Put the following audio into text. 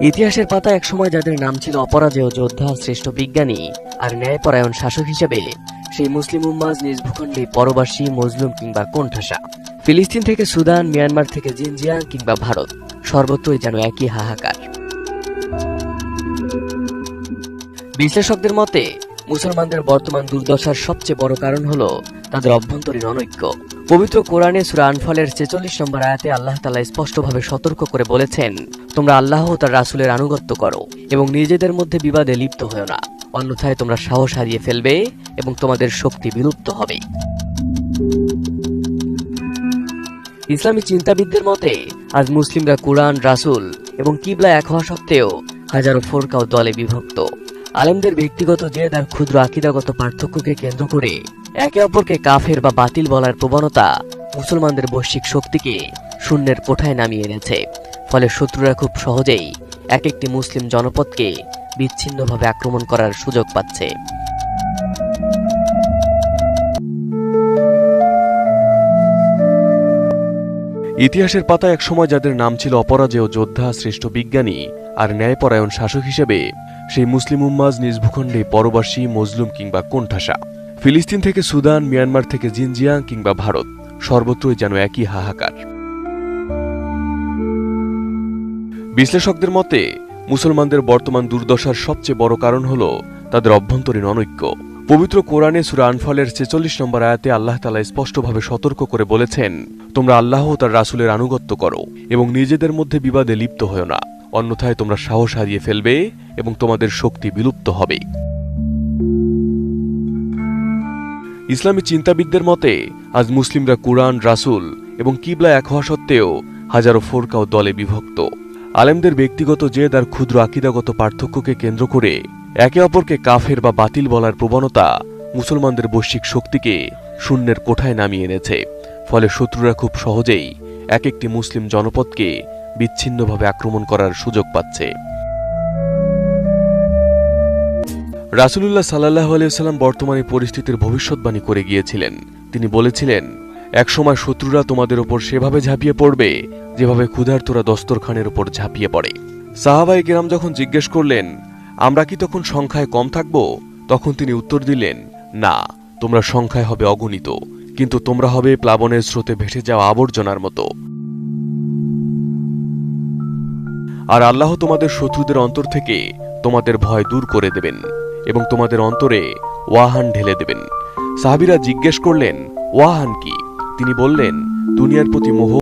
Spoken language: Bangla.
ইতিহাসের পাতায় একসময় যাদের নাম ছিল অপরাজেয় যোদ্ধা, শ্রেষ্ঠ বিজ্ঞানী আর ন্যায়পরায়ণ শাসক হিসেবে, সেই মুসলিম উম্মাহ নিজ ভূখণ্ডে পরবাসী, মজলুম কিংবা কোণঠাসা। ফিলিস্তিন থেকে সুদান, মিয়ানমার থেকে জিনজিয়াং কিংবা ভারত, সর্বত্রই যেন একই হাহাকার। বিশ্লেষকদের মতে মুসলমানদের বর্তমান দুর্দশার সবচেয়ে বড় কারণ হলো তাদের অভ্যন্তরীণ অনৈক্য। পবিত্র কোরআনে সূরা আনফালের ৪৬ নম্বর আয়াতে আল্লাহ তাআলা স্পষ্টভাবে সতর্ক করে বলেছেন, তোমরা আল্লাহ ও তার রাসূলের আনুগত্য করো এবং নিজেদের মধ্যে বিবাদে লিপ্ত হয়ো না, অন্যথায় তোমরা সাহস হারিয়ে ফেলবে এবং তোমাদের শক্তি বিলুপ্ত হবে। ইসলামী চিন্তাবিদদের মতে আজ মুসলিমরা কুরআন, রাসূল এবং কিবলা এক হওয়া সত্ত্বেও হাজারো ফরকা ও দলে বিভক্ত। আলেমদের ব্যক্তিগত জেদ আর ক্ষুদ্র আকীদাগত পার্থক্যকে কেন্দ্র করে একে অপরকে কাফের বা বাতিল বলার প্রবণতা মুসলমানদের বৈশ্বিক শক্তিকে শূন্যের কোঠায় নামিয়ে এনেছে। ফলে শত্রুরা খুব সহজেই এক একটি মুসলিম জনপদকে বিচ্ছিন্নভাবে আক্রমণ করার সুযোগ পাচ্ছে। ইতিহাসের পাতায় একসময় যাদের নাম ছিল অপরাজেয় যোদ্ধা, শ্রেষ্ঠ বিজ্ঞানী আর ন্যায়পরায়ণ শাসক হিসেবে, সেই মুসলিম উম্মাহ নিজ ভূখণ্ডে পরবাসী, মজলুম কিংবা কোণঠাসা। ফিলিস্তিন থেকে সুদান, মিয়ানমার থেকে জিনজিয়াং কিংবা ভারত, সর্বত্রই যেন একই হাহাকার। বিশ্লেষকদের মতে মুসলমানদের বর্তমান দুর্দশার সবচেয়ে বড় কারণ হল তাদের অভ্যন্তরীণ অনৈক্য। পবিত্র কোরআনে সূরা আনফালের ৪৬ নম্বর আয়াতে আল্লাহ তাআলা স্পষ্টভাবে সতর্ক করে বলেছেন, তোমরা আল্লাহ ও তার রাসূলের আনুগত্য করো এবং নিজেদের মধ্যে বিবাদে লিপ্ত হয়ো না, অন্যথায় তোমরা সাহস হারিয়ে ফেলবে এবং তোমাদের শক্তি বিলুপ্ত হবে। ইসলামী চিন্তাবিদদের মতে আজ মুসলিমরা কুরআন, রাসূল এবং কিবলা এক হওয়া সত্ত্বেও হাজারো ফরকা ও দলে বিভক্ত। আলেমদের ব্যক্তিগত জেদ আর ক্ষুদ্র আকীদাগত পার্থক্যকে কেন্দ্র করে একে অপরকে কাফের বা বাতিল বলার প্রবণতা মুসলমানদের বৈশ্বিক শক্তিকে শূন্যের কোঠায় নামিয়ে এনেছে। ফলে শত্রুরা খুব সহজেই এক একটি মুসলিম জনপদকে বিচ্ছিন্নভাবে আক্রমণ করার সুযোগ পাচ্ছে। রাসূলুল্লাহ সাল্লাল্লাহু আলাইহি ওয়াসাল্লাম বর্তমানে পরিস্থিতির ভবিষ্যৎবাণী করে গিয়েছিলেন। তিনি বলেছিলেন, একসময় শত্রুরা তোমাদের উপর সেভাবে ঝাঁপিয়ে পড়বে যেভাবে ক্ষুধার্তরা দস্তরখানের উপর ঝাঁপিয়ে পড়ে। সাহাবায়ে কেরাম যখন জিজ্ঞেস করলেন, আমরা কি তখন সংখ্যায় কম থাকব? তখন তিনি উত্তর দিলেন, না, তোমরা সংখ্যায় হবে অগণিত, কিন্তু তোমরা হবে প্লাবনের স্রোতে ভেসে যাওয়া আবর্জনার মতো। আর আল্লাহ তোমাদের শত্রুদের অন্তর থেকে তোমাদের ভয় দূর করে দেবেন এবং তোমাদের অন্তরে ওয়াহান ঢেলে দেবেন। সাহাবীরা জিজ্ঞেস করলেন, ওয়াহান কি? তিনি বললেন, দুনিয়ার প্রতি মোহ